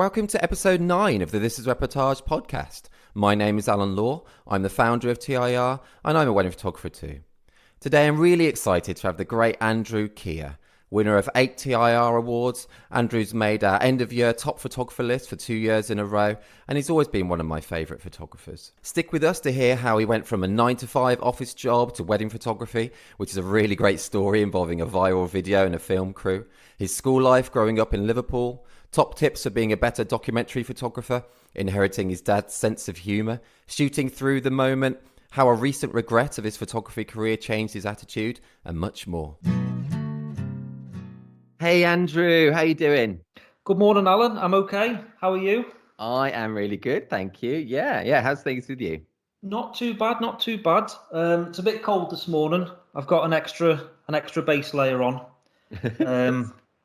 Welcome to episode 9 of the This Is Reportage podcast. My name is Alan Law, I'm the founder of TiR, and I'm a wedding photographer too. Today I'm really excited to have the great Andrew Keher, winner of 8 TiR Awards. Andrew's made our end of year top photographer list for 2 years in a row, and he's always been one of my favourite photographers. Stick with us to hear how he went from a 9 to 5 office job to wedding photography, which is a really great story involving a viral video and a film crew, his school life growing up in Liverpool, top tips for being a better documentary photographer, inheriting his dad's sense of humour, shooting through the moment, how a recent regret of his photography career changed his attitude, and much more. Hey Andrew, how you doing? Good morning, Alan. I'm okay. How are you? I am really good, thank you. Yeah. How's things with you? Not too bad, not too bad. It's a bit cold this morning. I've got an extra base layer on.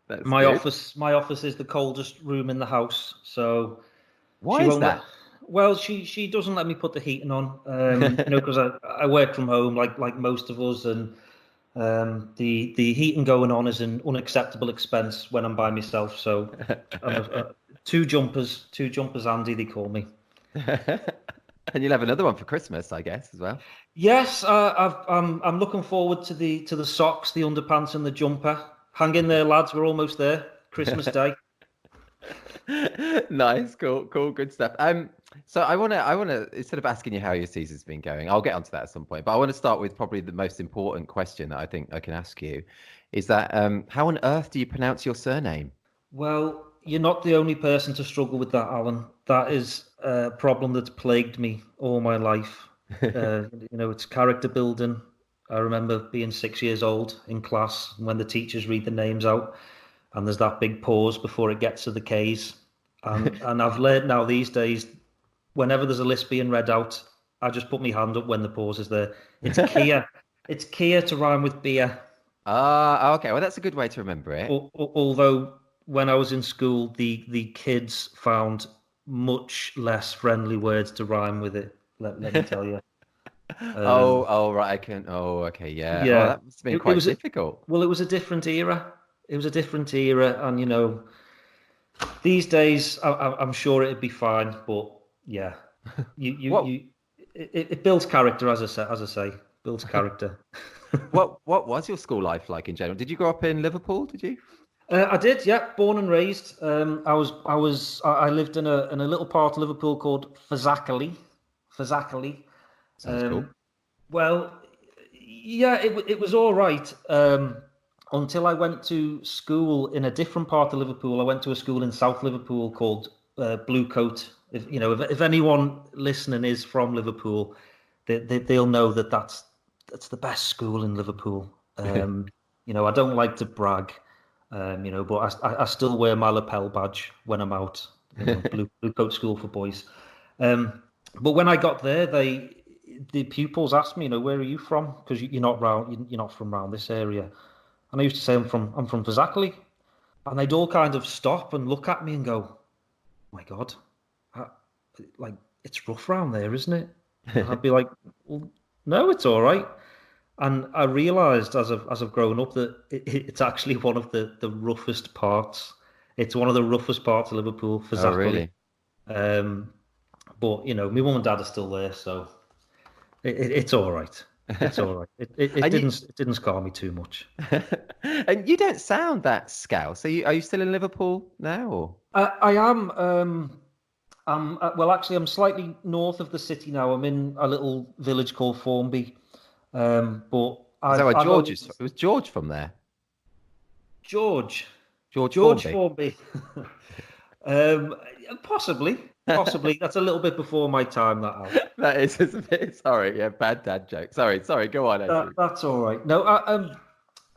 That's My good. my office is the coldest room in the house, so Why she is won't that? well, she doesn't let me put the heating on. Because I work from home like most of us, and the heating going on is an unacceptable expense when I'm by myself. So I'm two jumpers, Andy, they call me. And you'll have another one for Christmas, I guess, as well. Yes, I'm looking forward to the socks, the underpants, and the jumper. Hang in there, lads. We're almost there. Christmas Day. Nice, cool, good stuff. So I wanna instead of asking you how your season's been going, I'll get onto that at some point. But I want to start with probably the most important question that I think I can ask you, is that how on earth do you pronounce your surname? Well, you're not the only person to struggle with that, Alan. That is a problem that's plagued me all my life. It's character building. I remember being 6 years old in class when the teachers read the names out, and there's that big pause before it gets to the K's. And I've learned now these days, whenever there's a list being read out, I just put my hand up when the pause is there. It's Keher. It's Keher to rhyme with beer. Ah, okay. Well, that's a good way to remember it. Although when I was in school, the kids found much less friendly words to rhyme with it. Let me tell you. Oh, right. I can. Oh, okay. Yeah. Oh, Yeah, that must have been it quite was difficult. well, it was a different era. It was a different era, and these days I'm sure it'd be fine. But yeah, you you What you it builds character, as I say, builds character. what was your school life like in general? Did you grow up in Liverpool? Did you? I did, yeah, born and raised. I lived in a little part of Liverpool called Fazakerley. Sounds cool. Um, well, yeah, it was all right until I went to school in a different part of Liverpool. I went to a school in South Liverpool called Blue Coat. If anyone listening is from Liverpool, they'll know that's the best school in Liverpool. I don't like to brag, but I still wear my lapel badge when I'm out. Blue Coat School for Boys. But when I got there, the pupils asked me, where are you from? Because you're not you're not from around this area. And I used to say I'm from Fazakerley, and they'd all kind of stop and look at me and go, "Oh my God, I, like it's rough round there, isn't it?" And I'd be like, "Well, no, it's all right." And I realised as I've grown up that it's actually one of the roughest parts. It's one of the roughest parts of Liverpool, Oh, Fazakerley. really? Um, but my mum and dad are still there, so it's all right. It's all right. And you It didn't scar me too much. and you don't sound that scouse. Are you still in Liverpool now, or I am. Well, actually, I'm slightly north of the city now. I'm in a little village called Formby. But is that where I've George is? always It was George from there. George George George Formby. Formby. um, possibly. That's a little bit before my time. That Al. That is it's a bit. Sorry, yeah, bad dad joke. Sorry. Go on, Andrew. That's all right. No,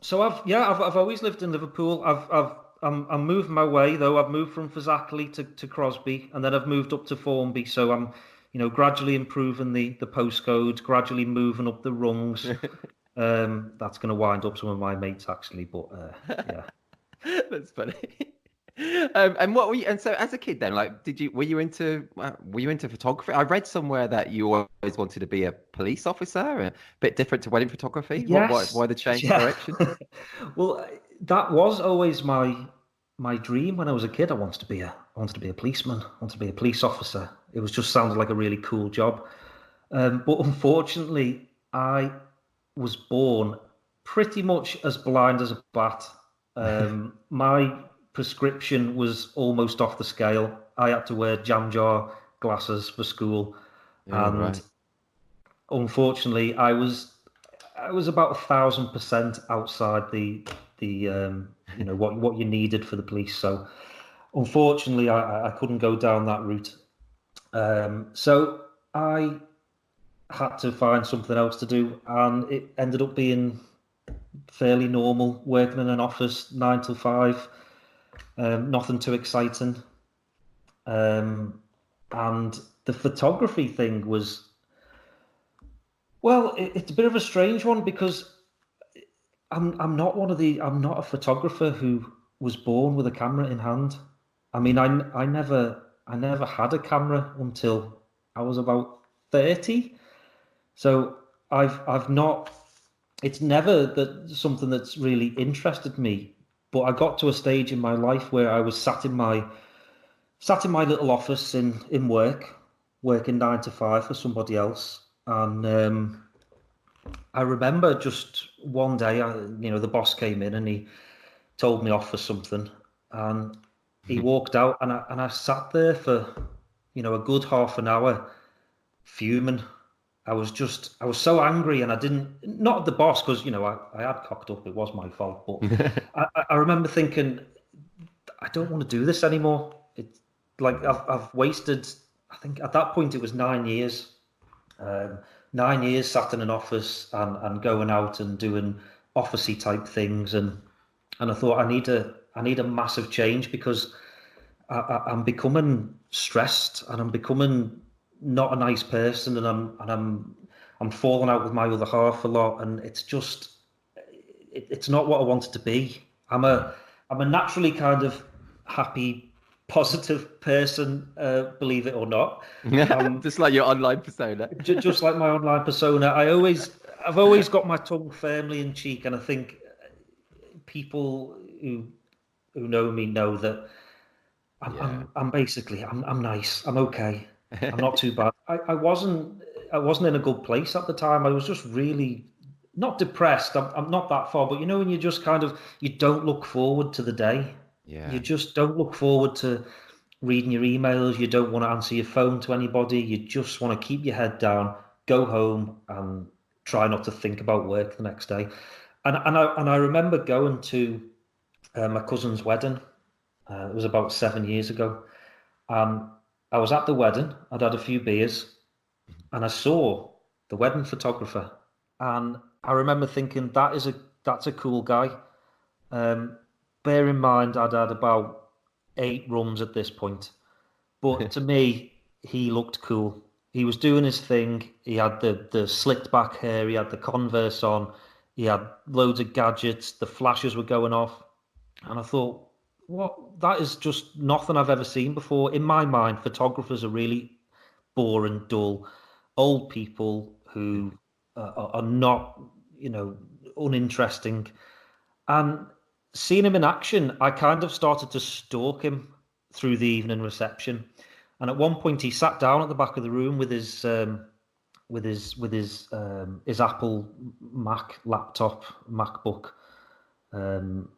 so I've always lived in Liverpool. I'm moving my way though. I've moved from Fazakerley to Crosby, and then I've moved up to Formby. So I'm, gradually improving the postcode, gradually moving up the rungs. That's going to wind up some of my mates actually, but yeah. That's funny. And what were you? And so, as a kid, then, like, were you into photography? I read somewhere that you always wanted to be a police officer, a bit different to wedding photography. Yes, Why the change of yeah. direction? Well, that was always my my dream when I was a kid. I wanted to be a policeman. I wanted to be a police officer. It was just sounded like a really cool job. But unfortunately, I was born pretty much as blind as a bat. My prescription was almost off the scale. I had to wear jam jar glasses for school, Oh, and right. unfortunately, I was about 1,000% outside the what you needed for the police. So unfortunately, I couldn't go down that route. So I had to find something else to do, and it ended up being fairly normal, working in an office 9 till 5, nothing too exciting. And the photography thing was, well, it's a bit of a strange one because I'm not a photographer who was born with a camera in hand. I mean, I never had a camera until I was about 30. So I've not, it's never that something that's really interested me. But I got to a stage in my life where I was sat in my little office in work, working 9 to 5 for somebody else. And I remember just one day, the boss came in and he told me off for something, and he walked out, and I sat there for a good half an hour fuming. I was so angry, and I didn't, not at the boss, because I had cocked up. It was my fault, but I remember thinking, I don't want to do this anymore. It's like I've wasted. I think at that point it was 9 years. 9 years sat in an office and going out and doing officey type things, and I thought I need a massive change because I'm becoming stressed, and I'm becoming not a nice person, and I'm falling out with my other half a lot, and it's not what I wanted to be. I'm a naturally kind of happy, positive person, believe it or not. Just like your online persona. Just like my online persona, I've always got my tongue firmly in cheek, and I think people who know me know that Yeah. I'm basically I'm nice. I'm okay. I'm not too bad. I wasn't in a good place at the time. I was just really not depressed. I'm not that far, but when you just kind of you don't look forward to the day. You Yeah. just don't look forward to reading your emails. You don't want to answer your phone to anybody. You just want to keep your head down, go home, and try not to think about work the next day. And I remember going to my cousin's wedding. It was about 7 years ago. And I was at the wedding. I'd had a few beers, and I saw the wedding photographer. And I remember thinking that's a cool guy. Um, Bear in mind, I'd had about 8 rums at this point. But to me, he looked cool. He was doing his thing. He had the slicked back hair. He had the Converse on. He had loads of gadgets. The flashes were going off. And I thought, what? That is just nothing I've ever seen before. In my mind, photographers are really boring, dull, old people who are not, you know, uninteresting. And seeing him in action, I kind of started to stalk him through the evening reception. And at one point, he sat down at the back of the room with his Apple Mac laptop, MacBook, um,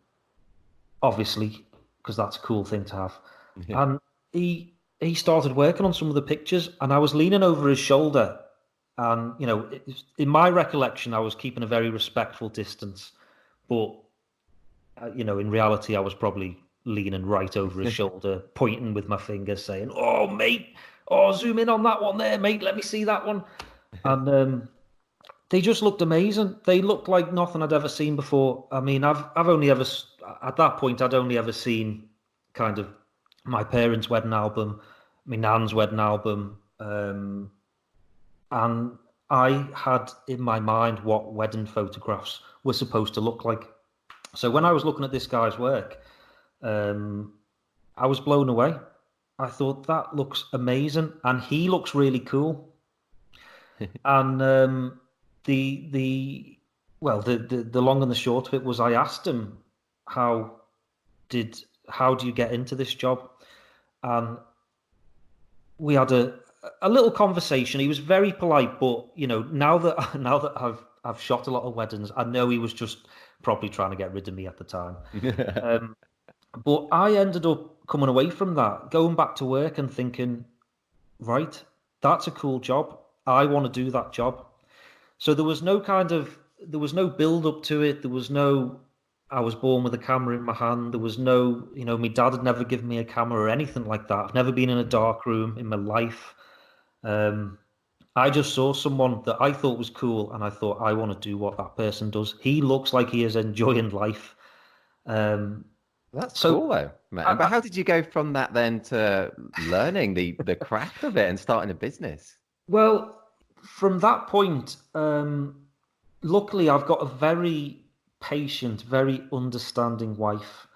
obviously, because that's a cool thing to have. Yeah. And he started working on some of the pictures, and I was leaning over his shoulder, and in my recollection, I was keeping a very respectful distance, but in reality, I was probably leaning right over his shoulder, pointing with my finger, saying, "Oh, mate, oh, zoom in on that one there, mate. Let me see that one." And they just looked amazing. They looked like nothing I'd ever seen before. I mean, I've only ever at that point I'd only ever seen kind of my parents' wedding album, my nan's wedding album, and I had in my mind what wedding photographs were supposed to look like. So when I was looking at this guy's work, I was blown away. I thought that looks amazing, and he looks really cool. And the the long and the short of it was, I asked him how did how do you get into this job? And we had a little conversation. He was very polite, but now that I've shot a lot of weddings, I know he was just probably trying to get rid of me at the time. But I ended up coming away from that, going back to work and thinking, right, that's a cool job. I want to do that job. So there was no build up to it. There was no, I was born with a camera in my hand. There was no, my dad had never given me a camera or anything like that. I've never been in a dark room in my life. I just saw someone that I thought was cool, and I thought, I want to do what that person does. He looks like he is enjoying life. That's cool though, man. But how did you go from that then to learning the craft of it and starting a business? Well, from that point, luckily I've got a very patient, very understanding wife,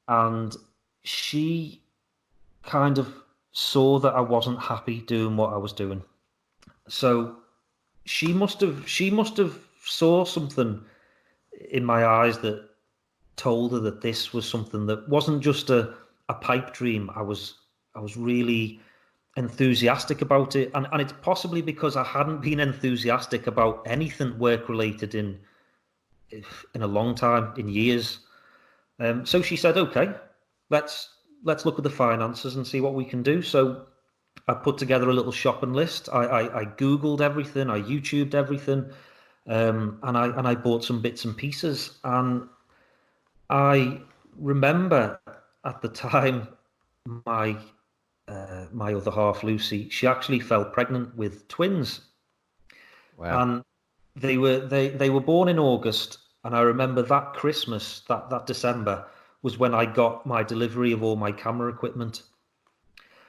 and she kind of saw that I wasn't happy doing what I was doing. So she must have saw something in my eyes that told her that this was something that wasn't just a pipe dream. I was really enthusiastic about it, and it's possibly because I hadn't been enthusiastic about anything work related in a long time, in years. So she said, okay, let's look at the finances and see what we can do. So I put together a little shopping list. I Googled everything, I YouTubed everything, and I bought some bits and pieces. And I remember at the time, my other half, Lucy, she actually fell pregnant with twins. Wow. And they were born in August, and I remember that Christmas, that December, was when I got my delivery of all my camera equipment.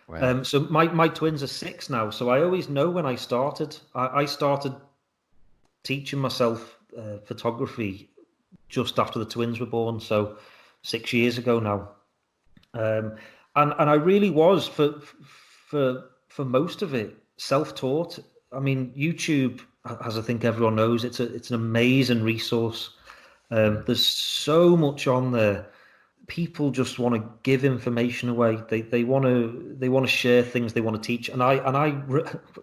Wow. So my twins are 6 now, so I always know when I started. I started teaching myself photography just after the twins were born, so 6 years ago now. And I really was for most of it self-taught. I mean, YouTube, as I think everyone knows, it's an amazing resource. There's so much on there. People just want to give information away. They want to share things. They want to teach. And I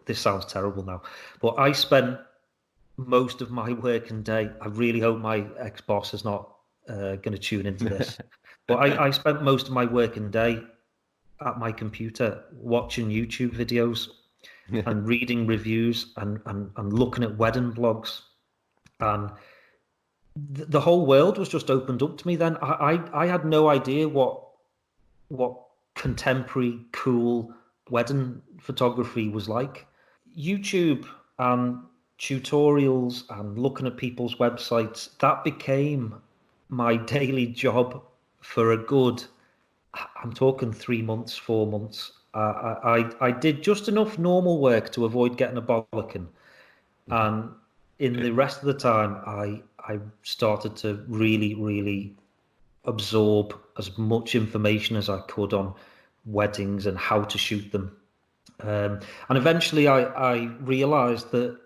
this sounds terrible now, but I spent most of my working day. I really hope my ex-boss is not going to tune into this. But I spent most of my working day at my computer watching YouTube videos and reading reviews and looking at wedding blogs. And the whole world was just opened up to me then. I had no idea what contemporary cool wedding photography was like. YouTube and tutorials and looking at people's websites, that became my daily job for a good, I'm talking 3 months, 4 months. I did just enough normal work to avoid getting a bollocking, and in the rest of the time, I started to really absorb as much information as I could on weddings and how to shoot them. And eventually I realized that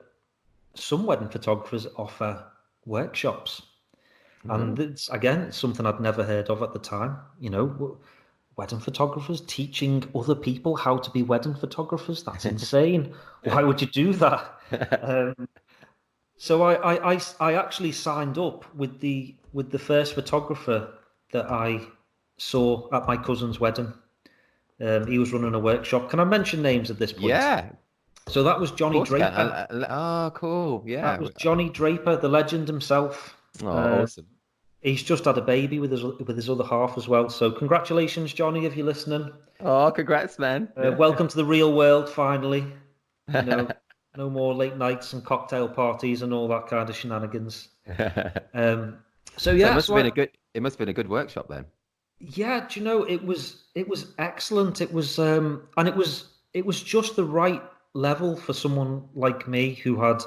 some wedding photographers offer workshops. And it's, again, something I'd never heard of at the time. Wedding photographers teaching other people how to be wedding photographers. That's insane. Why would you do that? So I actually signed up with the first photographer that I saw at my cousin's wedding. He was running a workshop. Can I mention names at this point? Yeah. So that was Johnny Draper. Oh, cool. Yeah. That was Johnny Draper, the legend himself. Oh, awesome. He's just had a baby with his other half as well. So congratulations, Johnny, if you're listening. Oh, congrats, man. Welcome to the real world, finally. No more late nights and cocktail parties and all that kind of shenanigans. So yeah, it must have been a good workshop then. Yeah, do you know, it was excellent. It was and it was just the right level for someone like me who had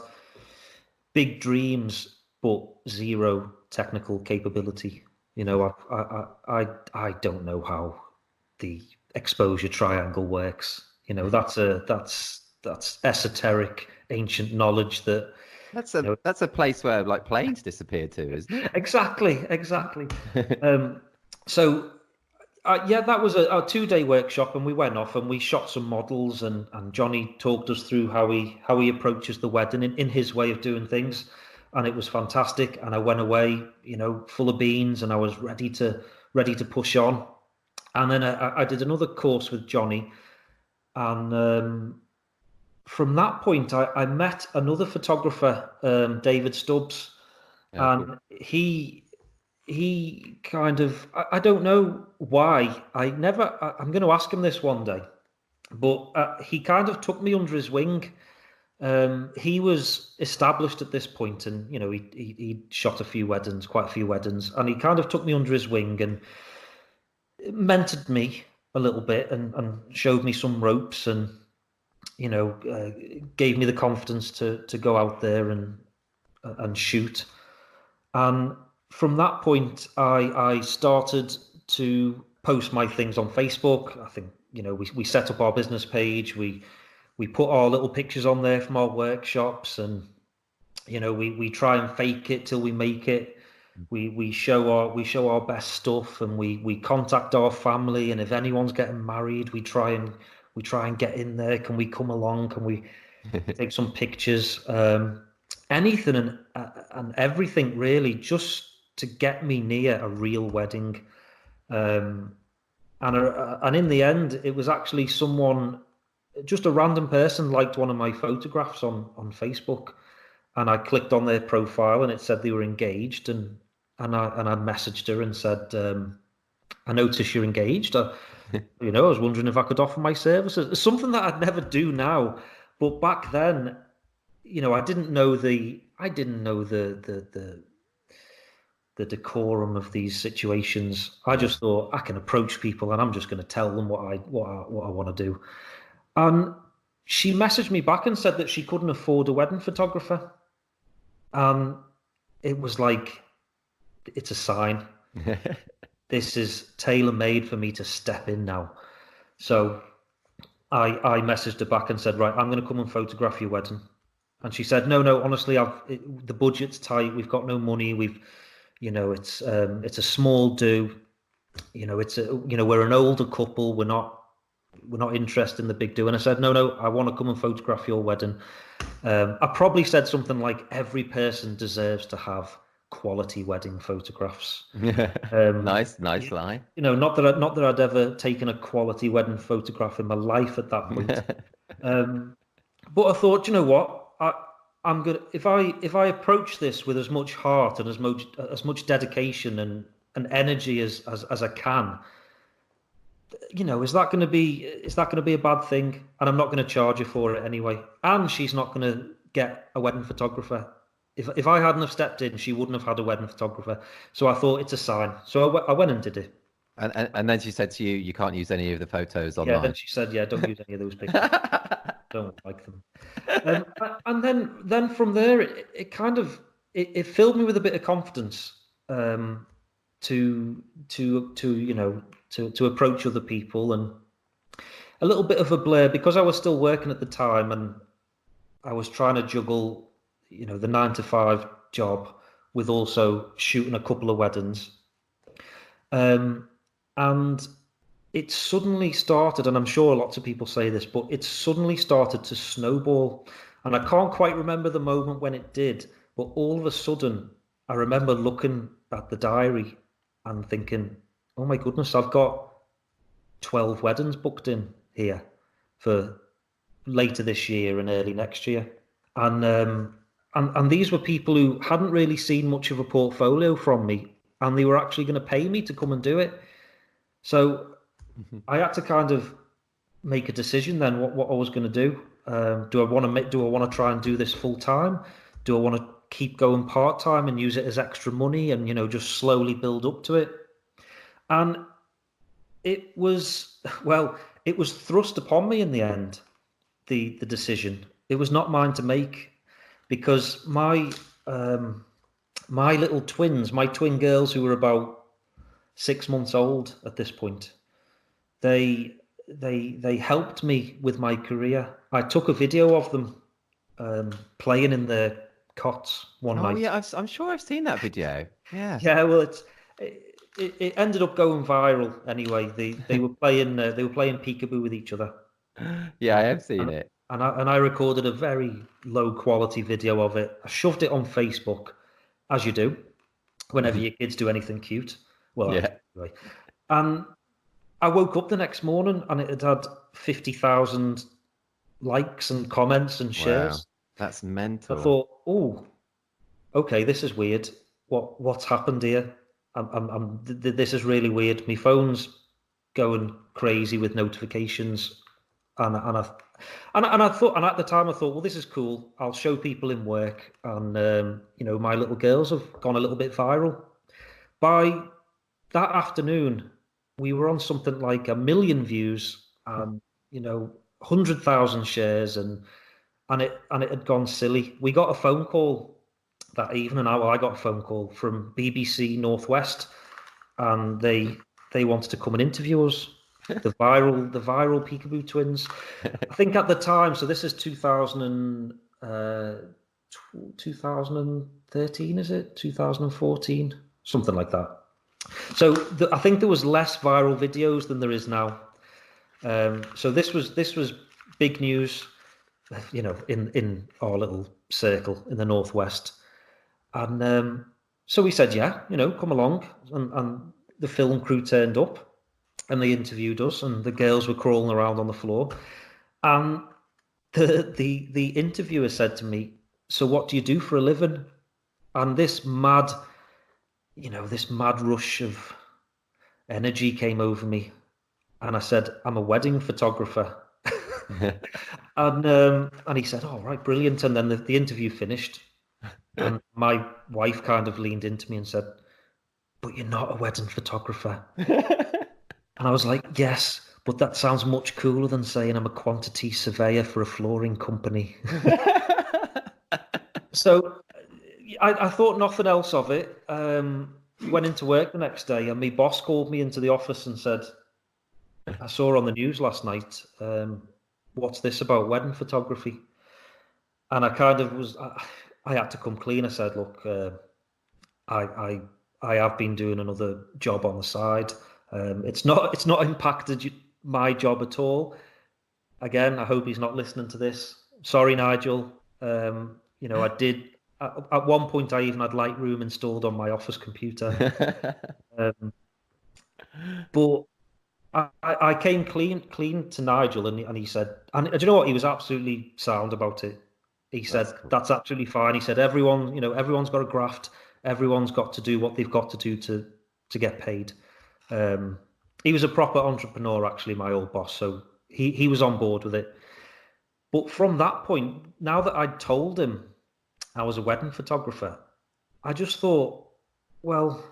big dreams but zero technical capability. I don't know how the exposure triangle works. That's esoteric ancient knowledge that's a place where like planes disappear to, isn't it? Exactly. So Yeah, that was a 2-day workshop, and we went off and we shot some models, and Johnny talked us through how he approaches the wedding in his way of doing things, and it was fantastic. And I went away, full of beans, and I was ready to push on. And then I did another course with Johnny, and from that point, I met another photographer, David Stubbs, Oh, cool. and he kind of, I don't know why. I'm going to ask him this one day, but he kind of took me under his wing. He was established at this point, and he shot quite a few weddings, and he kind of took me under his wing and mentored me a little bit, and showed me some ropes, and gave me the confidence to go out there and shoot. And from that point, I started to post my things on Facebook. I think we set up our business page. We put our little pictures on there from our workshops, and we try and fake it till we make it. We show our best stuff, and we contact our family. And if anyone's getting married, we try and get in there. Can we come along? Can we take some pictures? Anything and everything, really, just to get me near a real wedding. And in the end, it was actually just a random person liked one of my photographs on Facebook, and I clicked on their profile, and it said they were engaged, and I messaged her and said, I noticed you're engaged. I was wondering if I could offer my services. It's something that I'd never do now, but back then, I didn't know the decorum of these situations. I just thought I can approach people, and I'm just going to tell them what I want to do. And she messaged me back and said that she couldn't afford a wedding photographer. It was like, it's a sign. This is tailor-made for me to step in now. So I messaged her back and said, right, I'm going to come and photograph your wedding. And she said, no, honestly, the budget's tight. We've got no money. It's a small do. We're an older couple. We're not interested in the big do. And I said, no, I want to come and photograph your wedding. I probably said something like, every person deserves to have quality wedding photographs. Nice line. Not that I'd ever taken a quality wedding photograph in my life at that point. But I thought, you know what? I'm gonna, if I approach this with as much heart and as much dedication and energy as I can, is that going to be a bad thing? And I'm not going to charge her for it anyway. And she's not going to get a wedding photographer. If I hadn't have stepped in, she wouldn't have had a wedding photographer. So I thought, it's a sign. So I went and did it. And then she said to you, you can't use any of the photos online. Yeah, then she said, yeah, don't use any of those pictures. Don't like them. And then from there, it kind of filled me with a bit of confidence to approach other people, and a little bit of a blur, because I was still working at the time, and I was trying to juggle the 9-to-5 job with also shooting a couple of weddings. And it suddenly started, and I'm sure lots of people say this, but it suddenly started to snowball. And I can't quite remember the moment when it did, but all of a sudden, I remember looking at the diary and thinking, oh my goodness, I've got 12 weddings booked in here for later this year and early next year. And these were people who hadn't really seen much of a portfolio from me, and they were actually going to pay me to come and do it. So I had to kind of make a decision then what I was going to do. Do I want to try and do this full time? Do I want to keep going part time and use it as extra money and just slowly build up to it? And it was thrust upon me in the end, the decision. It was not mine to make, because my little twins, my twin girls, who were about 6 months old at this point, they helped me with my career. I took a video of them playing in their cots one night. Oh yeah, I'm sure I've seen that video. Yeah. Yeah, well, it ended up going viral anyway. They were playing peekaboo with each other. Yeah, I have seen and, it. and I recorded a very low quality video of it. I shoved it on Facebook, as you do whenever your kids do anything cute. Well, Yeah. anyway. And I woke up the next morning and it had 50,000 likes and comments and Wow. shares. That's I mental. thought, oh, okay, this is weird. What's happened here? This is really weird. My phone's going crazy with notifications, and I thought, and at the time I thought, well, this is cool. I'll show people in work, and my little girls have gone a little bit viral. By that afternoon, we were on something like 1 million views, and 100,000 shares, and it had gone silly. We got a phone call that evening. I got a phone call from BBC Northwest, and they wanted to come and interview us. The viral Peekaboo twins. I think at the time, so this is 2013, is it? 2014, something like that. So I think there was less viral videos than there is now. So this was big news, in our little circle in the Northwest. And so we said, yeah, come along. And the film crew turned up and they interviewed us, and the girls were crawling around on the floor. And the interviewer said to me, so what do you do for a living? And this mad rush of energy came over me. And I said, I'm a wedding photographer. And he said, oh, right, brilliant. And then the interview finished. And my wife kind of leaned into me and said, but you're not a wedding photographer. And I was like, yes, but that sounds much cooler than saying I'm a quantity surveyor for a flooring company. So I thought nothing else of it. Went into work the next day, and my boss called me into the office and said, I saw on the news last night, what's this about wedding photography? And I kind of was, I had to come clean. I said, look, I have been doing another job on the side. It's not impacted my job at all. Again, I hope he's not listening to this. Sorry, Nigel. I did at one point. I even had Lightroom installed on my office computer. But I came clean to Nigel, and he said, and do you know what? He was absolutely sound about it. He said, cool. That's absolutely fine. He said, everyone's got a graft. Everyone's got to do what they've got to do to get paid. He was a proper entrepreneur, actually, my old boss. So he was on board with it. But from that point, now that I'd told him I was a wedding photographer, I just thought, well,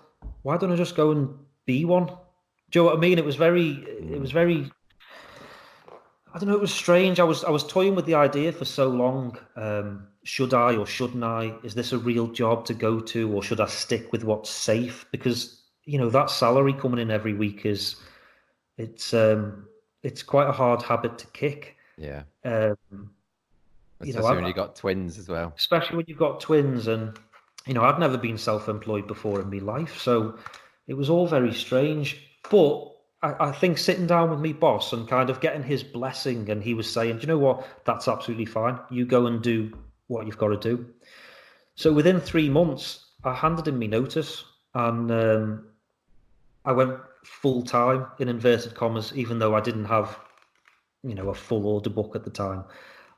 why don't I just go and be one? Do you know what I mean? It was very, I don't know, it was strange. I was toying with the idea for so long. Should I or shouldn't I? Is this a real job to go to, or should I stick with what's safe? Because, that salary coming in every week it's quite a hard habit to kick. Yeah. Especially when you've got twins as well. Especially when you've got twins, and I'd never been self-employed before in my life, so it was all very strange. But I think sitting down with me boss and kind of getting his blessing, and he was saying, do you know what? That's absolutely fine. You go and do what you've got to do. So within 3 months, I handed in my notice, and I went full time in inverted commas, even though I didn't have, a full order book at the time.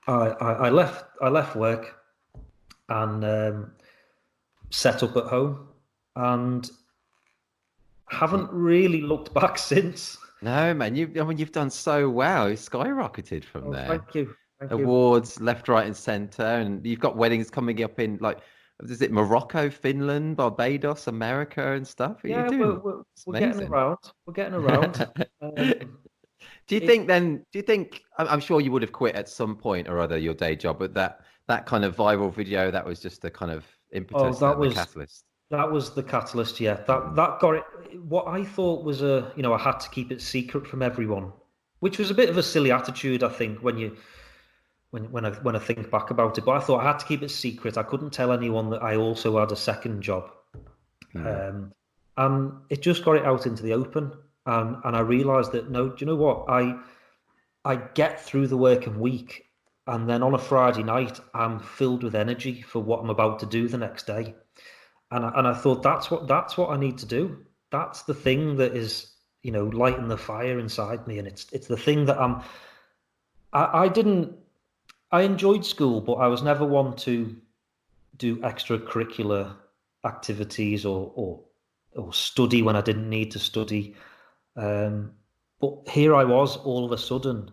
I left work and set up at home, and haven't really looked back since. No, man, you've done so well. You skyrocketed from there. Thank you. Awards left, right, and centre, and you've got weddings coming up in is it Morocco, Finland, Barbados, America, and stuff? Yeah, we're getting around. We're getting around. Do you think? I'm sure you would have quit at some point or other your day job, but that kind of viral video, that was just the kind of impetus, the catalyst. That was the catalyst, yeah. That got it. What I thought was I had to keep it secret from everyone, which was a bit of a silly attitude, I think, when I think back about it. But I thought I had to keep it secret. I couldn't tell anyone that I also had a second job. And it just got it out into the open. And I realized that, no, do you know what? I get through the working week, and then on a Friday night, I'm filled with energy for what I'm about to do the next day. And I thought that's what I need to do. That's the thing that is, lighting the fire inside me, and it's the thing that I didn't. I enjoyed school, but I was never one to do extracurricular activities or study when I didn't need to study. But here I was, all of a sudden,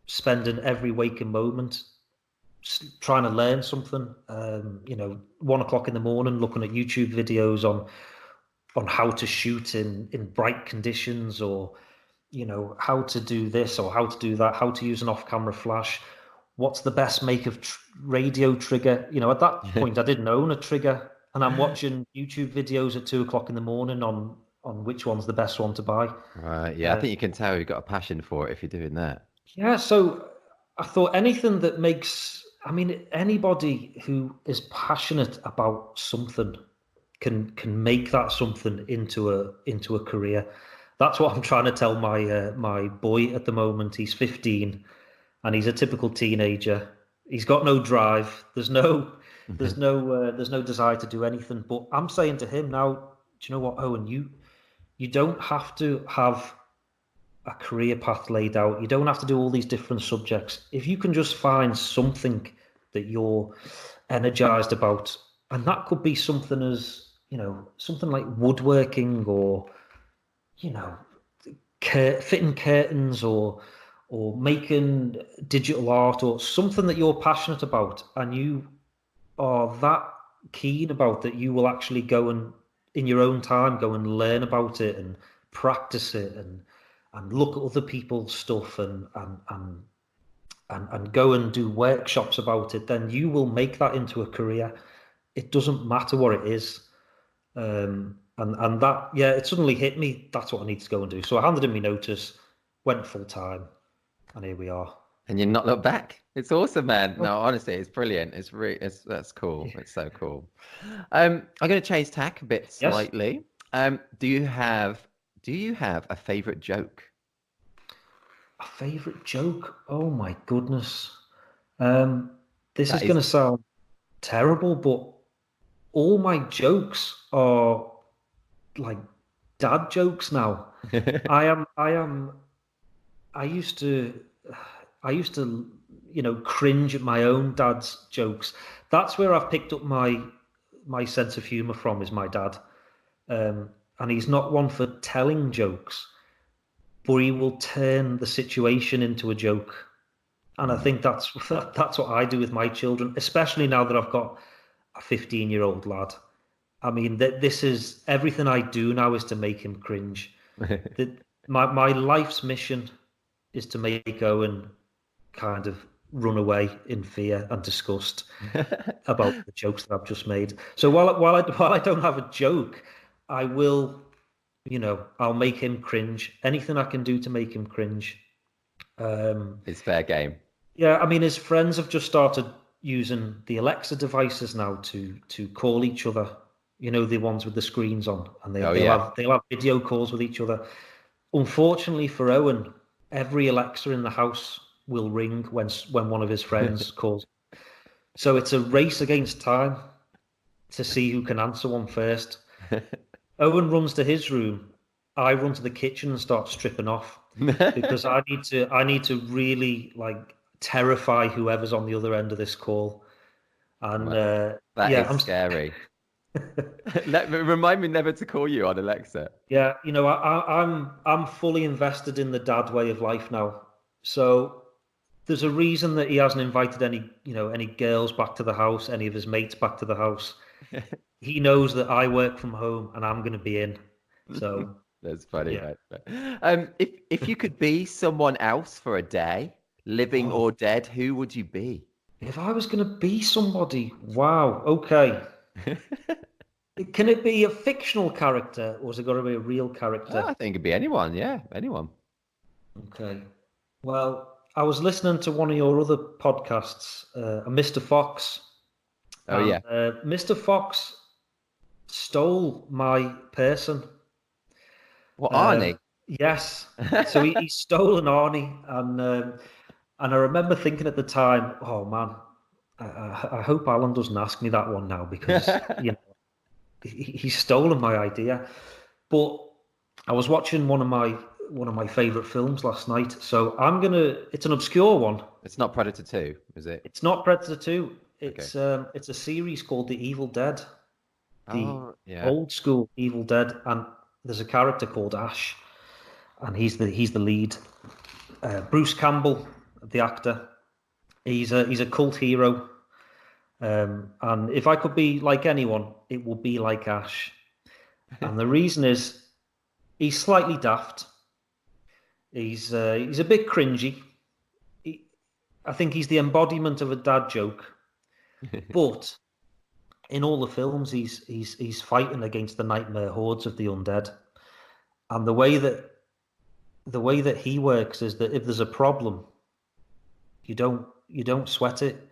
spending every waking moment trying to learn something. 1 o'clock in the morning, looking at YouTube videos on how to shoot in bright conditions, or how to do this or how to do that, how to use an off-camera flash, what's the best make of radio trigger. At that point I didn't own a trigger, and I'm watching YouTube videos at 2 o'clock in the morning on which one's the best one to buy. Right. Yeah, I think you can tell you've got a passion for it if you're doing that. Yeah, so I thought anything that anybody who is passionate about something can make that something into a career. That's what I'm trying to tell my boy at the moment. He's 15, and he's a typical teenager. He's got no drive. There's no desire to do anything. But I'm saying to him now, do you know what, Owen? You don't have to have a career path laid out. You don't have to do all these different subjects. If you can just find something that you're energized about, and that could be something as, something like woodworking, or, fitting curtains, or making digital art, or something that you're passionate about, and you are that keen about that, you will actually go and, in your own time, go and learn about it and practice it, and look at other people's stuff, and go and do workshops about it. Then you will make that into a career. It doesn't matter what it is. And that, yeah, it suddenly hit me. That's what I need to go and do. So I handed in my notice, went full time, and here we are. And you're not looked back. It's awesome, man. No, honestly, it's brilliant. That's cool. It's so cool. I'm going to change tack a bit slightly. Yes. Do you have a favorite joke? A favorite joke? Oh my goodness. This is going to sound terrible, but all my jokes are like dad jokes now. I used to, cringe at my own dad's jokes. That's where I've picked up my sense of humor from, is my dad. And he's not one for telling jokes, but he will turn the situation into a joke. And I think that's what I do with my children, especially now that I've got a 15-year-old lad. I mean, this is everything I do now is to make him cringe. My life's mission is to make Owen kind of run away in fear and disgust about the jokes that I've just made. So while I don't have a joke, I will, I'll make him cringe. Anything I can do to make him cringe. It's fair game. Yeah, I mean, his friends have just started using the Alexa devices now to call each other. The ones with the screens on, and they'll have video calls with each other. Unfortunately for Owen, every Alexa in the house will ring when one of his friends calls. So it's a race against time to see who can answer one first. Owen runs to his room. I run to the kitchen and start stripping off, because I need to really terrify whoever's on the other end of this call. And I'm scary. Remind me never to call you on Alexa. Yeah, I'm fully invested in the dad way of life now. So there's a reason that he hasn't invited any girls back to the house, any of his mates back to the house. He knows that I work from home and I'm going to be in. So that's funny. Yeah. Right? If you could be someone else for a day, living or dead, who would you be? If I was going to be somebody, wow, okay. Can it be a fictional character, or has it got to be a real character? I think it could be anyone. Yeah, anyone. Okay. Well, I was listening to one of your other podcasts, Mr. Fox. Oh, yeah. Mr. Fox stole my person. What, Arnie? Yes. So he stole an Arnie, and I remember thinking at the time, oh man, I hope Alan doesn't ask me that one now because he's stolen my idea. But I was watching one of my favorite films last night, so it's an obscure one. It's not Predator 2, is it? It's not Predator 2. Okay. It's a series called The Evil Dead, the Oh, yeah. old school Evil Dead, and there's a character called Ash, and he's the lead. Bruce Campbell, the actor, he's a cult hero. And if I could be like anyone, it would be like Ash. And the reason is he's slightly daft. He's a bit cringy. I think he's the embodiment of a dad joke. But in all the films, he's fighting against the nightmare hordes of the undead. And the way that he works is that if there's a problem, you don't sweat it.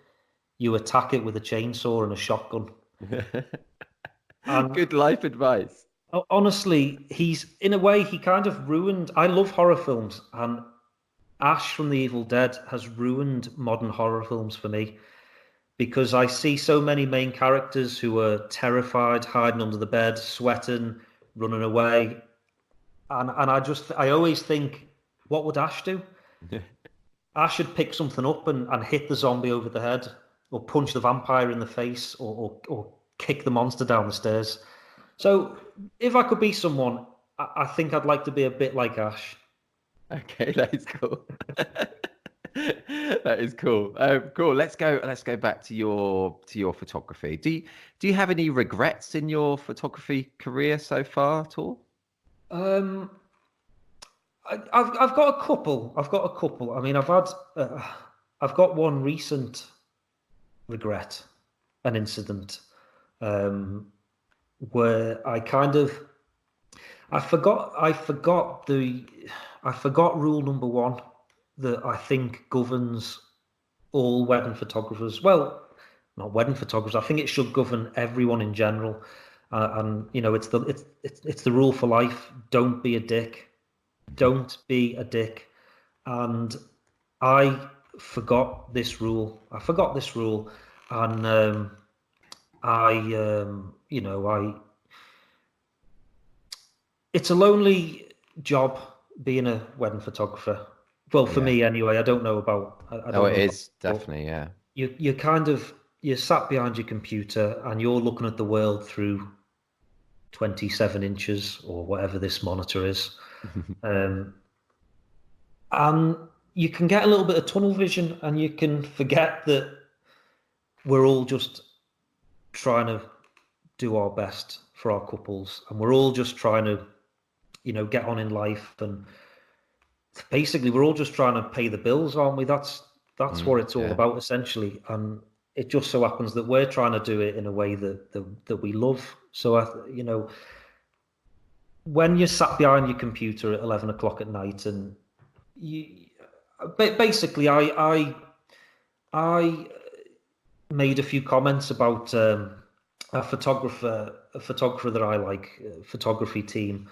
You attack it with a chainsaw and a shotgun. And Good life advice. honestly, in a way, he kind of ruined. I love horror films, and Ash from The Evil Dead has ruined modern horror films for me because I see so many main characters who are terrified, hiding under the bed, sweating, running away, and I always think, what would Ash do? Ash should pick something up and hit the zombie over the head, or punch the vampire in the face, or kick the monster down the stairs. So if I could be someone, I think I'd like to be a bit like Ash. Okay, that is cool. That is cool. Cool. Let's go back to your photography. Do you have any regrets in your photography career so far at all? Um, I've got a couple. I've got a couple. I mean, I've got one recent regret, an incident, where I forgot rule number one that I think governs all wedding photographers. Well, not wedding photographers. I think it should govern everyone in general. And it's the rule for life. Don't be a dick. Don't be a dick. And I forgot this rule. And it's a lonely job being a wedding photographer. Well, for Yeah. me anyway. I don't know about. I Oh, don't it know is about, definitely, yeah. you're sat behind your computer and you're looking at the world through 27 inches or whatever this monitor is. And you can get a little bit of tunnel vision and you can forget that we're all just trying to do our best for our couples, and we're all just trying to, get on in life, and basically we're all just trying to pay the bills, aren't we? That's what it's all Yeah. about, essentially. And it just so happens that we're trying to do it in a way that we love. So when you're sat behind your computer at 11 o'clock at night, and basically I made a few comments about a photographer that I like, photography team,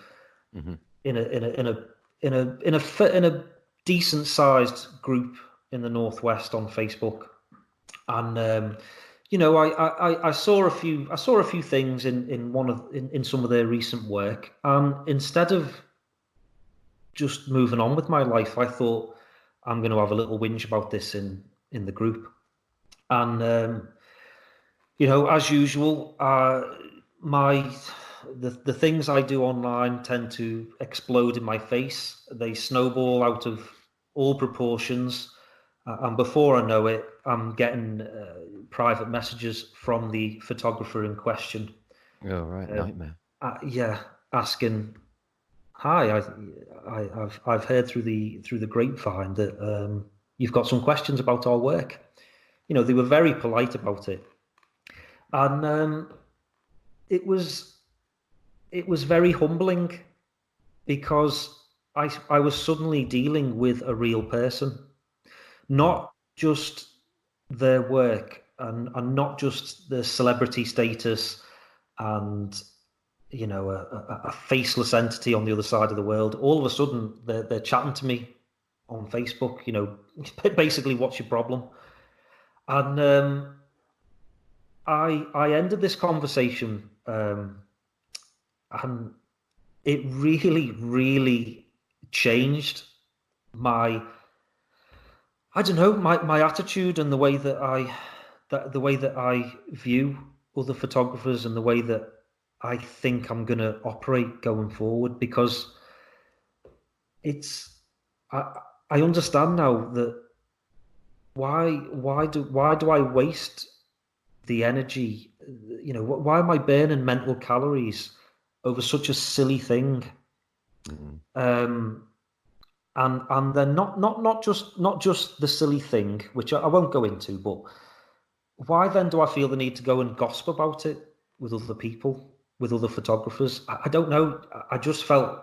Hmm. in a decent sized group in the Northwest on Facebook. And I saw a few things in some of their recent work, and instead of just moving on with my life, I thought, I'm going to have a little whinge about this in the group. And as usual, the things I do online tend to explode in my face. They snowball out of all proportions, and before I know it, I'm getting private messages from the photographer in question. Oh, right, nightmare. Yeah, asking, "Hi, I've heard through the grapevine that you've got some questions about our work." They were very polite about it, and it was very humbling because I was suddenly dealing with a real person, not just their work, and not just the celebrity status and a faceless entity on the other side of the world. All of a sudden, they're chatting to me on Facebook. Basically, what's your problem? And I ended this conversation, and it really, really changed my, I don't know, my attitude and the way that I view other photographers and the way that I think I'm going to operate going forward, because I understand now that why do I waste the energy? Why am I burning mental calories over such a silly thing? And then not just the silly thing, which I won't go into, but why then do I feel the need to go and gossip about it with other people, with other photographers? I don't know. I just felt,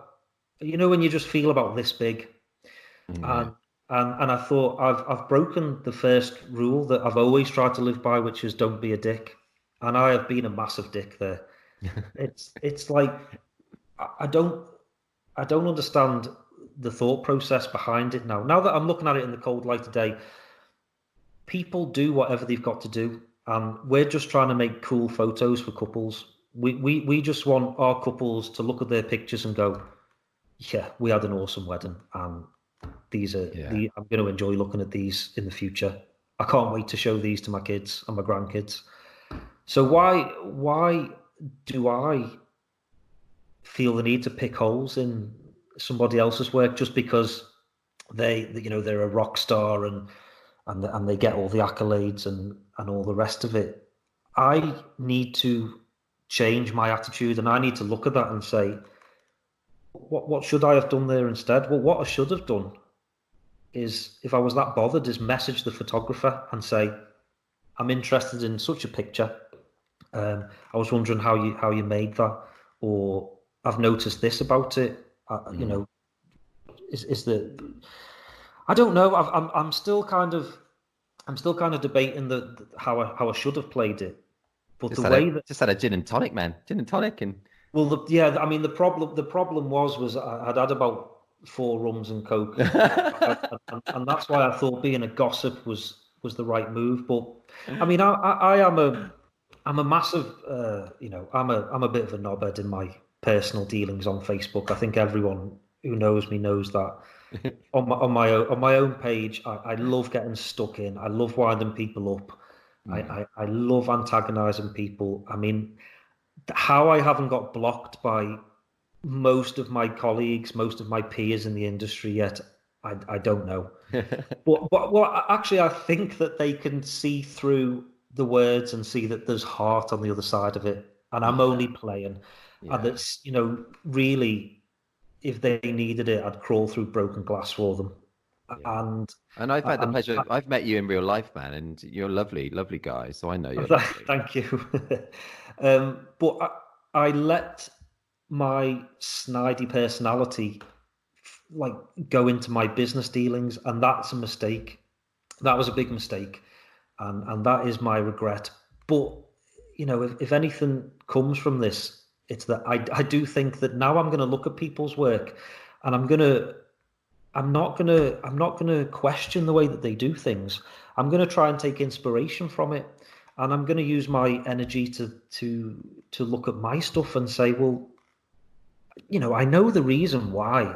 when you just feel about this big, and I thought I've broken the first rule that I've always tried to live by, which is don't be a dick, and I have been a massive dick there. It's like I don't understand the thought process behind it now. Now that I'm looking at it in the cold light today, people do whatever they've got to do. We're just trying to make cool photos for couples. We just want our couples to look at their pictures and go, yeah, we had an awesome wedding. And these are, I'm going to enjoy looking at these in the future. I can't wait to show these to my kids and my grandkids. So why do I feel the need to pick holes in somebody else's work just because they're a rock star and they get all the accolades and all the rest of it? I need to change my attitude, and I need to look at that and say, what should I have done there instead? Well, what I should have done is, if I was that bothered, is message the photographer and say, I'm interested in such a picture. I was wondering how you made that, or I've noticed this about it. Is the, I don't know. I'm still kind of debating how I should have played it. But just had a gin and tonic, man. Gin and tonic, and I mean, the problem was I'd had about 4 rums and coke, and that's why I thought being a gossip was the right move. But I mean, I'm a massive, I'm a bit of a knobhead in my personal dealings on Facebook. I think everyone who knows me knows that. on my own page, I love getting stuck in. I love winding people up. I love antagonizing people. I mean, how I haven't got blocked by most of my colleagues, most of my peers in the industry yet, I don't know. but actually, I think that they can see through the words and see that there's heart on the other side of it, and I'm only playing. And that's, really, if they needed it, I'd crawl through broken glass for them. And I've had the pleasure. I've met you in real life, man, and you're a lovely, lovely guy. So I know you're lovely. Thank you. But I let my snidey personality go into my business dealings, and that's a mistake. That was a big mistake, and that is my regret. But if anything comes from this, it's that I do think that now I'm going to look at people's work, and I'm not gonna question the way that they do things. I'm gonna try and take inspiration from it, and I'm gonna use my energy to look at my stuff and say, well, I know the reason why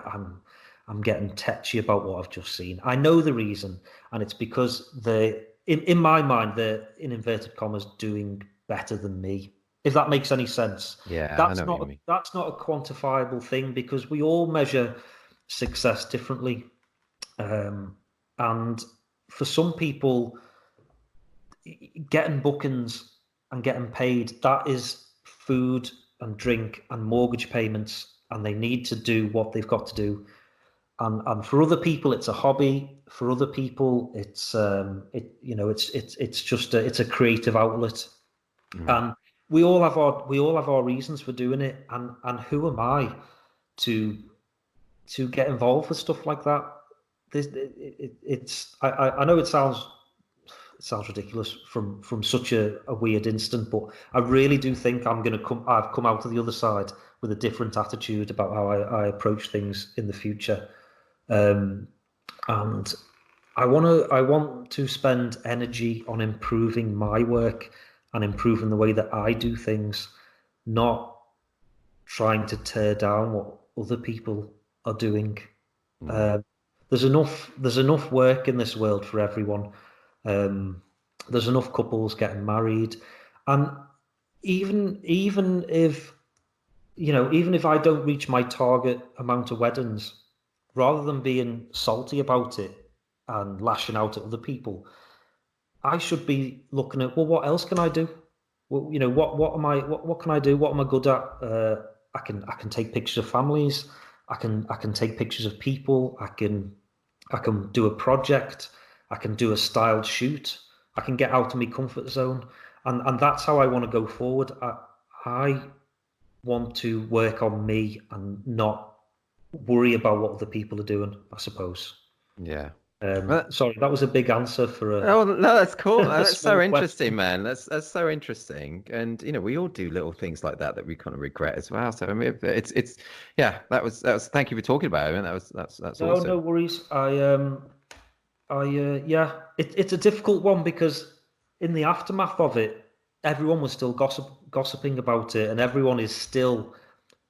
I'm getting tetchy about what I've just seen. I know the reason, and it's because in my mind, they're, in inverted commas, doing better than me. If that makes any sense. Yeah, that's not a quantifiable thing, because we all measure success differently, and for some people, getting bookings and getting paid, that is food and drink and mortgage payments, and they need to do what they've got to do. And for other people, it's a hobby. For other people, it's just a creative outlet. And we all have our reasons for doing it. And who am I to get involved with stuff like that? I know it sounds sounds ridiculous from such a weird instant, but I really do think I've come out of the other side with a different attitude about how I approach things in the future. And I want to spend energy on improving my work and improving the way that I do things, not trying to tear down what other people are doing. There's enough work in this world for everyone. There's enough couples getting married, and even if even if I don't reach my target amount of weddings, rather than being salty about it and lashing out at other people, I should be looking at, well, what else can I do? Well, what can I do? What am I good at? I can take pictures of families. I can take pictures of people. I can do a project. I can do a styled shoot. I can get out of my comfort zone, and that's how I want to go forward. I want to work on me and not worry about what other people are doing, I suppose. Yeah. Sorry, that was a big answer for a... Oh, no, that's cool. That's so small interesting, question. man. That's so interesting. And we all do little things like that we kind of regret as well. So I mean, it's yeah, that was thank you for talking about it. I mean, that's No, awesome. no worries. Yeah, it's a difficult one because in the aftermath of it, everyone was still gossiping about it, and everyone is still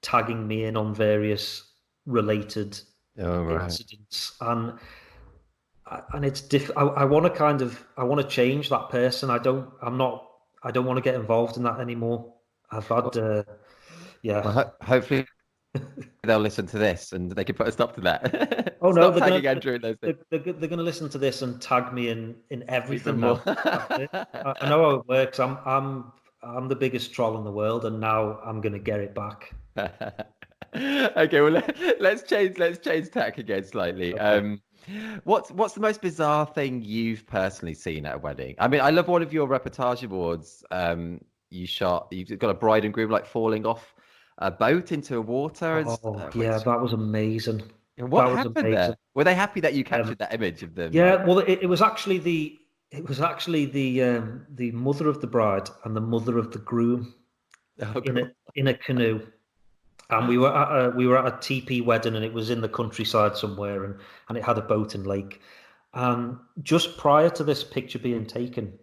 tagging me in on various related incidents, and it's I want to change that person. I don't want to get involved in that anymore. I've had Well, hopefully they'll listen to this and they can put a stop to that. Oh no, Stop tagging Andrew in those things. they're going to listen to this and tag me in everything Even more. now. I know how it works. I'm the biggest troll in the world, and now I'm going to get it back. Okay, well let's change tack again slightly. Okay. What's the most bizarre thing you've personally seen at a wedding? I mean, I love one of your Reportage Awards. You've got a bride and groom like falling off a boat into water. Oh yeah, that was amazing. What That was happened amazing. there? Were they happy that you captured that image of them? Yeah, well, it was actually the mother of the bride and the mother of the groom in a canoe. And we were at a TP wedding, and it was in the countryside somewhere, and it had a boat and lake. And just prior to this picture being taken,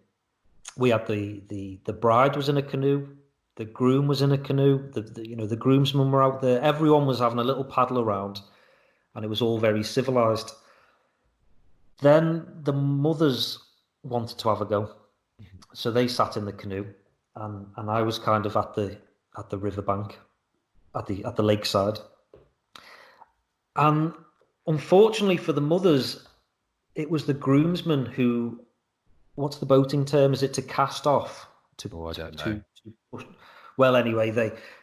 we had the bride was in a canoe, the groom was in a canoe, the groomsmen were out there. Everyone was having a little paddle around, and it was all very civilized. Then the mothers wanted to have a go, so they sat in the canoe, and I was kind of at the riverbank. At the lakeside, and unfortunately for the mothers, it was the groomsmen who, what's the boating term? Is it to cast off? I don't know. To push. Well, anyway,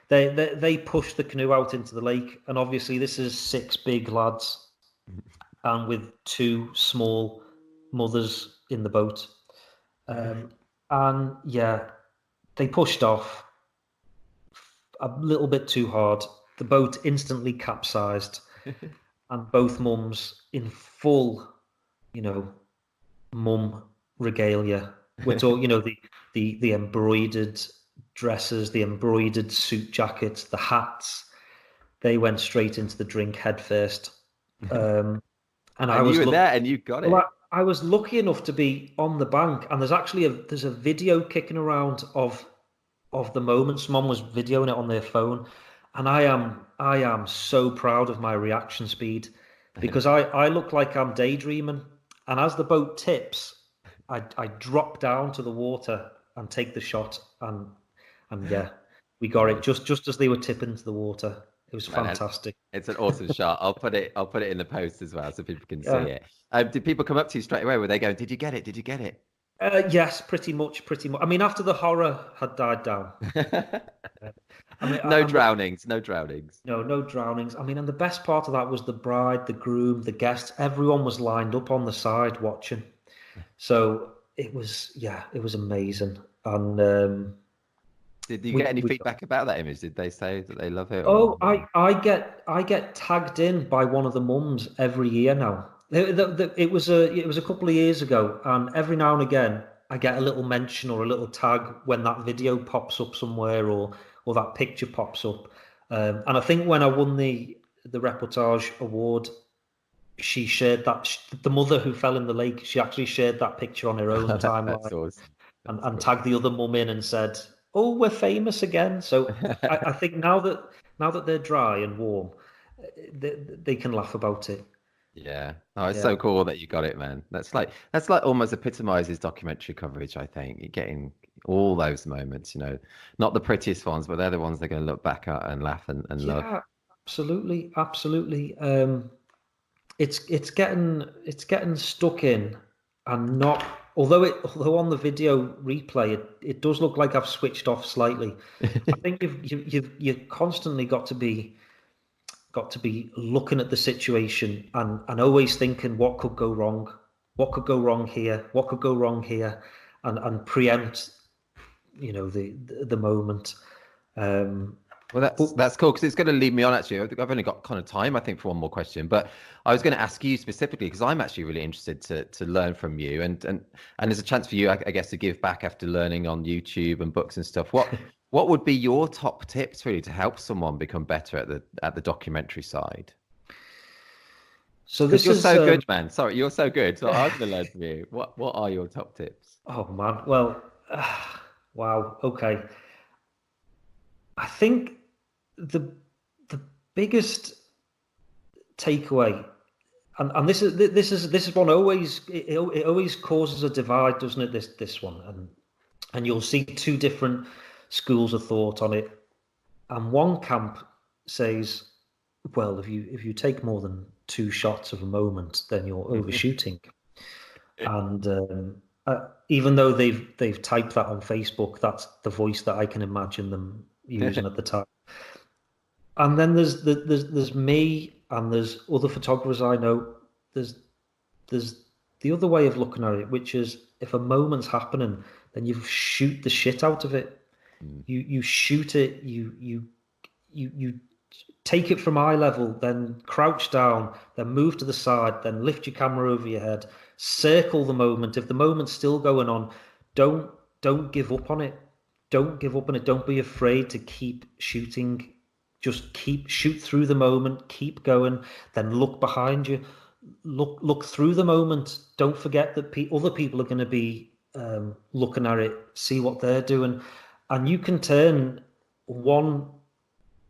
they pushed the canoe out into the lake, and obviously this is 6 big lads, and with 2 small mothers in the boat, and yeah, they pushed off a little bit too hard. The boat instantly capsized, and both mums in full, mum regalia. We're talking, the embroidered dresses, the embroidered suit jackets, the hats. They went straight into the drink head first. And you were there, and you got it. I was lucky enough to be on the bank, and there's actually a video kicking around of the moment. Someone was videoing it on their phone, and I am so proud of my reaction speed, because I look like I'm daydreaming, and as the boat tips, I drop down to the water and take the shot, and yeah, we got it just as they were tipping into the water. It was fantastic. It's an awesome shot. I'll put it in the post as well so people can see it. Did people come up to you straight away? Were they going, "Did you get it? Did you get it?" Yes, pretty much. I mean, after the horror had died down. No drownings. No drownings. I mean, and the best part of that was the bride, the groom, the guests. Everyone was lined up on the side watching. So it was amazing. And did you get any feedback about that image? Did they say that they love it? Oh, I get tagged in by one of the mums every year now. It was a couple of years ago, and every now and again a little mention or a little tag when that video pops up somewhere, or that picture pops up. And I think when I won the Reportage Award, she shared that, the mother who fell in the lake, she actually shared that picture on her own That's timeline, awesome. That's and awesome. tagged the other mum in and said, "Oh, we're famous again." So I think now that they're dry and warm, they can laugh about it. Yeah. Oh, it's Yeah, so cool that you got it, man. That's like almost epitomizes documentary coverage, I think. You're getting all those moments, not the prettiest ones, but they're the ones they're going to look back at and laugh and love. yeah, absolutely, absolutely. It's getting stuck in, and not, although on the video replay it does look like I've switched off slightly. I think you constantly got to be looking at the situation, and always thinking what could go wrong, here, what could go wrong here, and preempt, the moment. Um, Well, but that's cool because it's going to lead me on. Actually, I've only got kind of time, I think, for one more question. But I was going to ask you specifically because I'm actually really interested to learn from you, and there's a chance for you, I guess, to give back after learning on YouTube and books and stuff. What would be your top tips really to help someone become better at the documentary side? so Because this you're is so good, man. Sorry, you're so good. So I'm going to learn from you. What are your top tips? oh man, well, wow, okay. I think the the biggest takeaway, and this is one, always it always causes a divide, doesn't it? This one, and you'll see two different schools of thought on it. And one camp says, well, if you take more than two shots of a moment, then you're overshooting. And even though they've typed that on Facebook, that's the voice that I can imagine them using at the time. And then there's me, and there's other photographers I know. There's the other way of looking at it, which is, if a moment's happening, then you shoot the shit out of it. Mm. You shoot it. You take it from eye level, then crouch down, then move to the side, then lift your camera over your head, circle the moment. If the moment's still going on, don't don't give up on it. Don't give up on it. Don't be afraid to keep shooting. Just shoot through the moment, keep going, then look behind you. Look through the moment. Don't forget that other people are going to be looking at it, see what they're doing, and you can turn one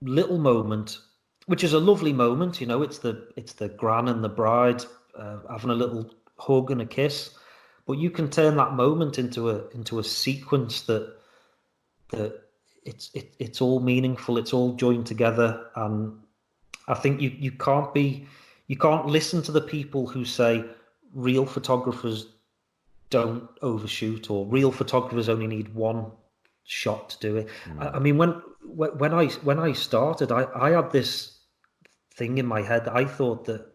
little moment, which is a lovely moment. It's the gran and the bride having a little hug and a kiss, but you can turn that moment into a sequence that it's all meaningful. It's all joined together, and I think you can't listen to the people who say real photographers don't overshoot, or real photographers only need one shot to do it. I Mm. mean, when I started, I had this thing in my head. I thought that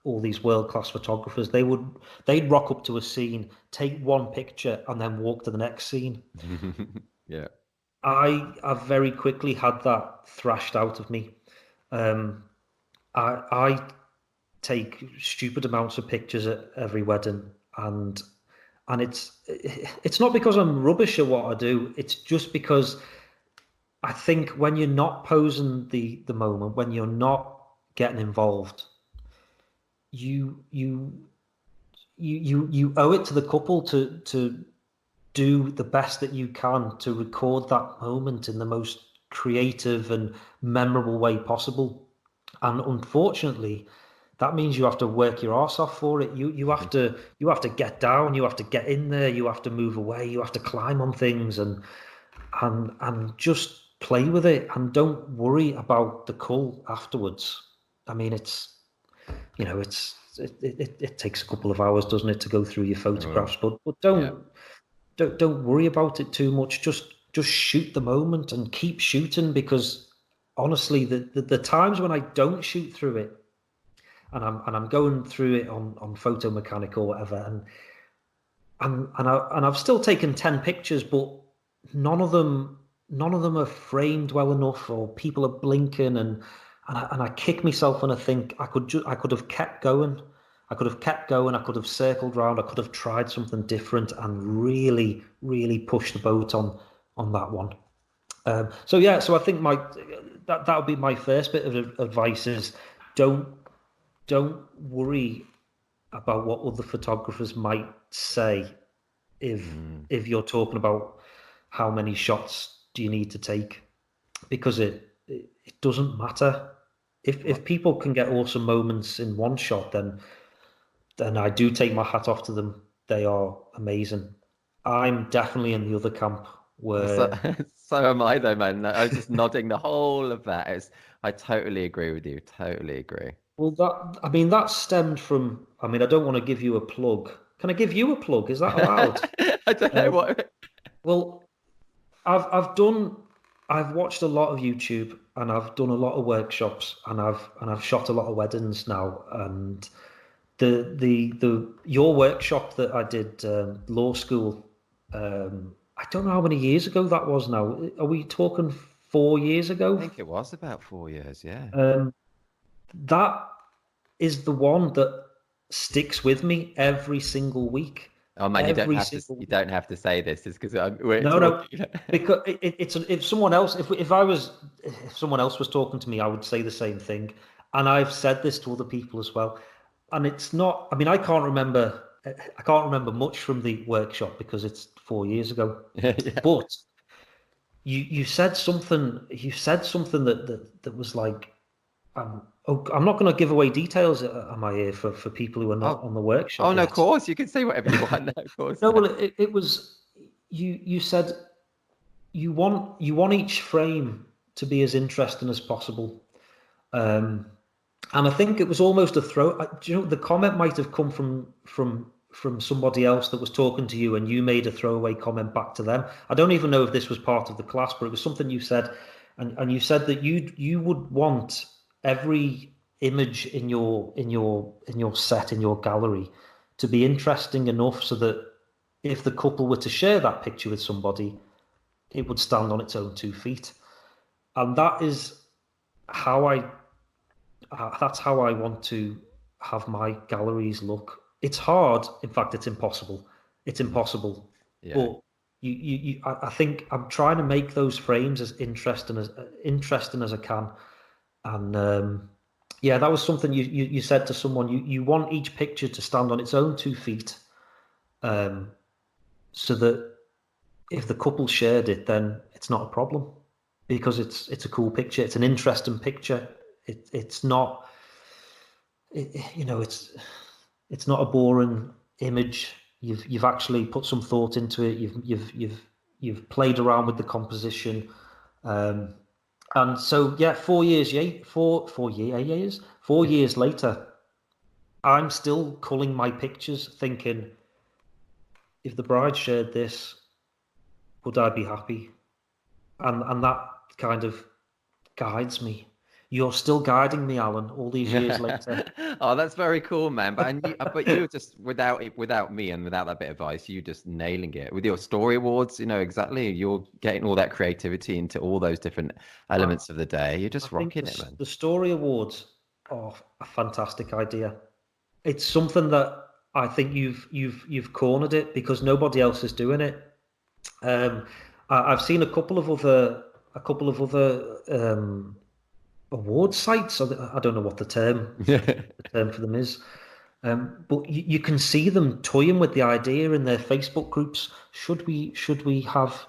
all these world-class photographers, they'd rock up to a scene, take one picture, and then walk to the next scene. Yeah. I very quickly had that thrashed out of me. Um, I take stupid amounts of pictures at every wedding, and it's not because I'm rubbish at what I do. It's just because I think when you're not posing the moment, when you're not getting involved, you you you owe it to the couple to do the best that you can to record that moment in the most creative and memorable way possible. And unfortunately, that means you have to work your arse off for it. You have to get down, you have to get in there, you have to move away, you have to climb on things, and just play with it, and don't worry about the cull afterwards. I mean, it takes a couple of hours, doesn't it, to go through your Oh, photographs, but yeah. don't worry about it too much. Just shoot the moment and keep shooting, because honestly, the times when I don't shoot through it, and I'm going through it on photo mechanic or whatever, and I've still taken 10 pictures, but none of them are framed well enough, or people are blinking, and I kick myself when I think I could have kept going. I could have kept going. I could have circled round. I could have tried something different and really, really pushed the boat on that one. So yeah, so I think that would be my first bit of advice is don't worry about what other photographers might say if you're talking about how many shots do you need to take, because it doesn't matter. If people can get awesome moments in one shot, then I do take my hat off to them. They are amazing. I'm definitely in the other camp So, where so am I though, man. I was just nodding the whole of that. I totally agree with you. Totally agree. well that stemmed from, I don't want to give you a plug. Can I give you a plug? Is that allowed? I don't know what. Well, I've watched a lot of YouTube and I've done a lot of workshops and I've shot a lot of weddings now, and your workshop that I did, law school, I don't know how many years ago that was now. Are we talking 4 years ago? I think it was about 4 years, yeah. That is the one that sticks with me every single week. Oh man, you don't have to say this just because we're talking. No, because if someone else, if someone else was talking to me, I would say the same thing, and I've said this to other people as well. And it's not. I can't remember. I can't remember much from the workshop because it's 4 years ago. Yeah. But you said something. You said something that was like, I'm not going to give away details, am I, here for people who are not on the workshop. Oh no, of course you can say whatever you want. No, of course. No, well, it was you said you want each frame to be as interesting as possible, and I think it was almost a throw. The comment might have come from somebody else that was talking to you, and you made a throwaway comment back to them. I don't even know if this was part of the class, but it was something you said, and you said that you would want every image in your set, in your gallery, to be interesting enough so that if the couple were to share that picture with somebody, it would stand on its own 2 feet. And that is how that's how I want to have my galleries look. It's hard. In fact, it's impossible. It's impossible. Yeah. But I think I'm trying to make those frames as interesting as I can. And yeah, that was something you said to someone. You want each picture to stand on its own 2 feet, so that if the couple shared it, then it's not a problem, because it's a cool picture. It's an interesting picture. It's not, it's not a boring image. You've actually put some thought into it. You've played around with the composition. And so, yeah, 4 years later, I'm still culling my pictures, thinking, if the bride shared this, would I be happy? And that kind of guides me. You're still guiding me, Alan, all these years later. Oh, that's very cool, man. But you just without me and without that bit of advice, you just nailing it with your story awards. Exactly. You're getting all that creativity into all those different elements of the day. You're just rocking it, man. The story awards are a fantastic idea. It's something that I think you've cornered it, because nobody else is doing it. I've seen a couple of other award sites. I don't know what the term for them is, but you can see them toying with the idea in their Facebook groups. Should we have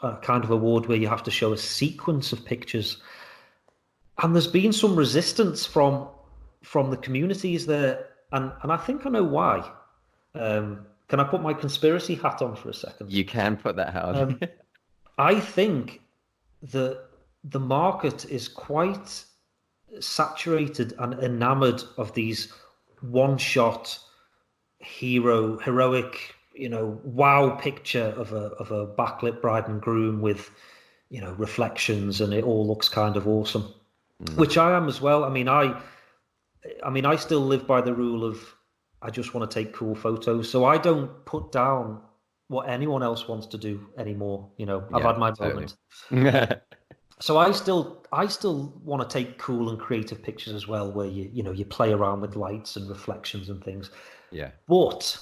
a kind of award where you have to show a sequence of pictures? And there's been some resistance from the communities there, and I think I know why. Can I put my conspiracy hat on for a second? You can put that hat on. I think that the market is quite saturated and enamored of these one-shot heroic, wow picture of a backlit bride and groom with, reflections, and it all looks kind of awesome, which I am as well. I still live by the rule of, I just want to take cool photos, so I don't put down what anyone else wants to do anymore. I've had my moment. So I still want to take cool and creative pictures as well, where you play around with lights and reflections and things. Yeah. But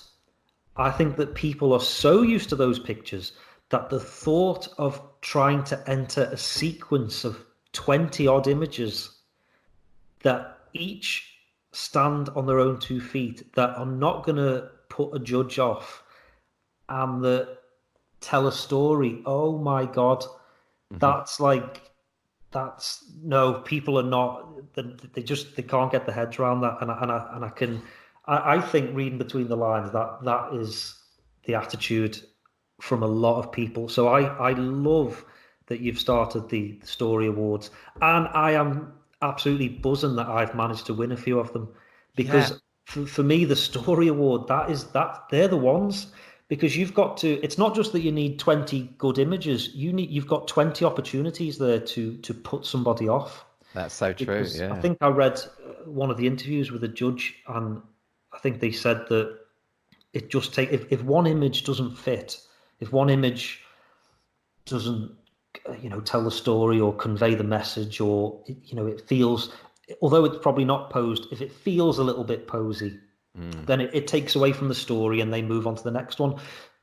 I think that people are so used to those pictures that the thought of trying to enter a sequence of 20 odd images that each stand on their own 2 feet, that are not going to put a judge off and that tell a story. Oh my God. Hmm. That's like, that's no, people are not, they can't get their heads around that. And I think reading between the lines, that is the attitude from a lot of people. So I love that you've started the Story Awards, and I am absolutely buzzing that I've managed to win a few of them, Yeah. because for me the Story Award, they're the ones, because it's not just that you need 20 good images, you've got 20 opportunities there to put somebody off. That's so true. Because I Yeah. think I read one of the interviews with a judge, and I think they said that it just take if one image doesn't fit, if one image doesn't tell the story or convey the message, or it feels, although it's probably not posed, if it feels a little bit posy, Mm. then it takes away from the story and they move on to the next one.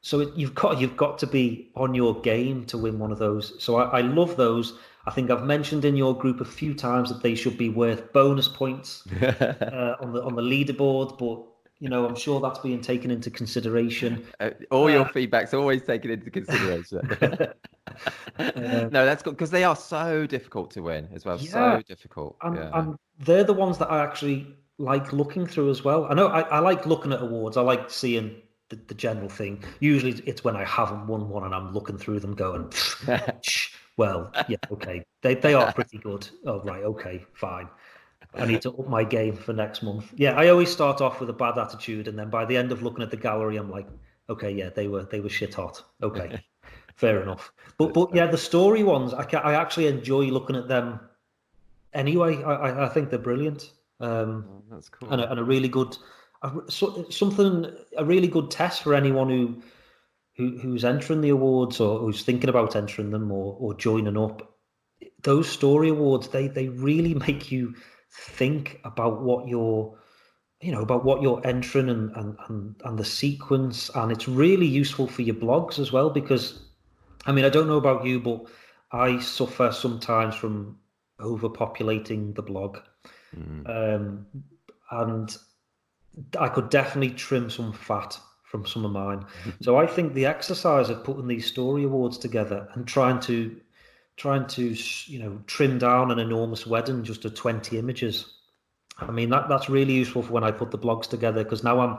So you've got to be on your game to win one of those. So I love those. I think I've mentioned in your group a few times that they should be worth bonus points on the leaderboard, but I'm sure that's being taken into consideration. All your Uh, feedback's always taken into consideration. uh, No, that's good because they are so difficult to win as well. yeah, So difficult. and Yeah. and they're the ones that I actually like looking through as well. I know I like looking at awards. I like seeing the general thing. Usually it's when I haven't won one and I'm looking through them going, well, yeah, okay. They are pretty good. Oh, right, okay, fine. I need to up my game for next month. Yeah, I always start off with a bad attitude, and then by the end of looking at the gallery, I'm like, okay, yeah, they were shit hot. Okay, fair enough. But That's but yeah, the story ones, I actually enjoy looking at them anyway. I think they're brilliant. that's And cool. a really good, a really good test for anyone who's entering the awards, or who's thinking about entering them, or joining up. Those Story Awards, they really make you think about what you're entering, and the sequence, and it's really useful for your blogs as well, because I mean, I don't know about you, but I suffer sometimes from overpopulating the blog. Mm. Um, and I could definitely trim some fat from some of mine. So I think the exercise of putting these Story Awards together and trying to trim down an enormous wedding just to 20 images. I mean, that's really useful for when I put the blogs together, because now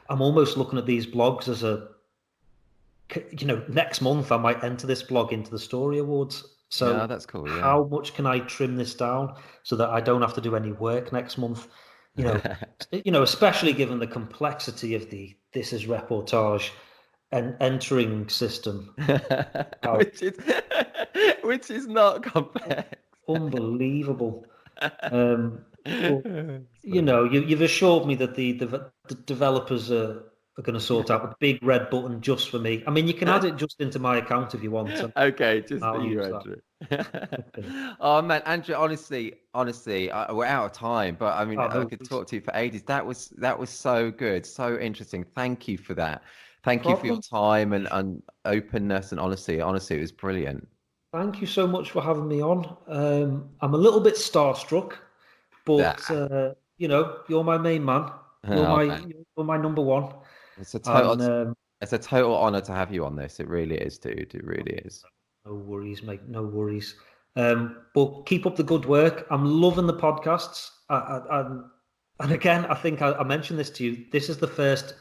I'm almost looking at these blogs as next month I might enter this blog into the Story Awards. Yeah, So that's cool. Yeah. how much can I trim this down so that I don't have to do any work next month? You know, especially given the complexity of the This Is Reportage and entering system. How which is which is not complex. unbelievable. Um, but It's funny. you've assured me that the developers are going to sort out a big red button just for me. I mean, you can add it just into my account if you want, and Okay, just for I'll you, use that. Andrew. Oh man, Andrew, honestly, we're out of time, but I mean, Oh, I no could worries. talk to you for ages. That was so good, so interesting. Thank you for that. No Thank you for your problem. time and openness and honesty. Honestly, it was brilliant. Thank you so much for having me on. I'm a little bit starstruck, but Ah, you're my main man. You're oh my man, you're my number one, it's a total, and it's a total honor to have you on this. It really is, dude. It really is. no worries, mate. No worries. But keep up the good work. I'm loving the podcasts. And again, I think I mentioned this to you. This is the first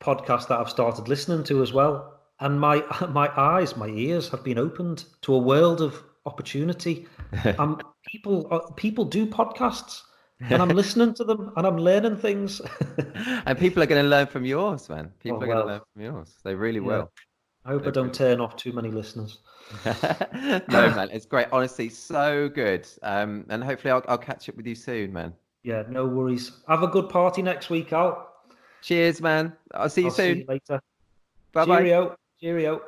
podcast that I've started listening to as well, and my my eyes, my ears have been opened to a world of opportunity. People do podcasts, and I'm listening to them, and I'm learning things. And people are going to learn from yours, man. Oh People are going to learn well, from yours. They really yeah. will. I hope They I don't really turn off too many listeners. No, man, it's great. Honestly, so good. And hopefully I'll catch up with you soon, man. Yeah, no worries. Have a good party next week, Al. Cheers, man. I'll see you I'll see soon. you later. Bye bye. Cheerio. Cheerio.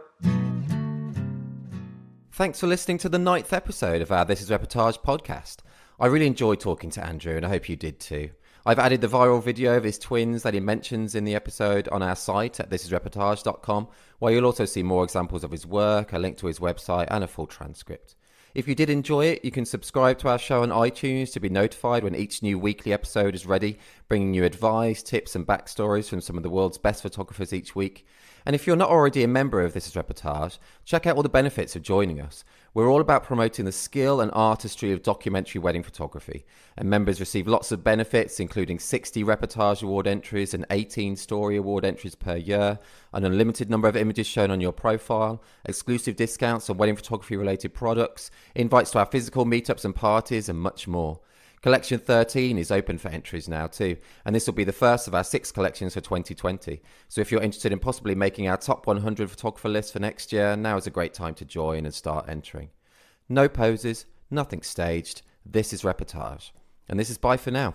Thanks for listening to the 9th episode of our This Is Reportage podcast. I really enjoyed talking to Andrew, and I hope you did too. I've added the viral video of his twins that he mentions in the episode on our site at thisisreportage.com, where you'll also see more examples of his work, a link to his website, and a full transcript. If you did enjoy it, you can subscribe to our show on iTunes to be notified when each new weekly episode is ready, bringing you advice, tips and backstories from some of the world's best photographers each week. And if you're not already a member of This Is Reportage, check out all the benefits of joining us. We're all about promoting the skill and artistry of documentary wedding photography, and members receive lots of benefits, including 60 Reportage Award entries and 18 Story Award entries per year, an unlimited number of images shown on your profile, exclusive discounts on wedding photography related products, invites to our physical meetups and parties, and much more. Collection 13 is open for entries now too, and this will be the first of our 6 collections for 2020. So if you're interested in possibly making our top 100 photographer list for next year, now is a great time to join and start entering. No poses, nothing staged. This is Reportage. And this is bye for now.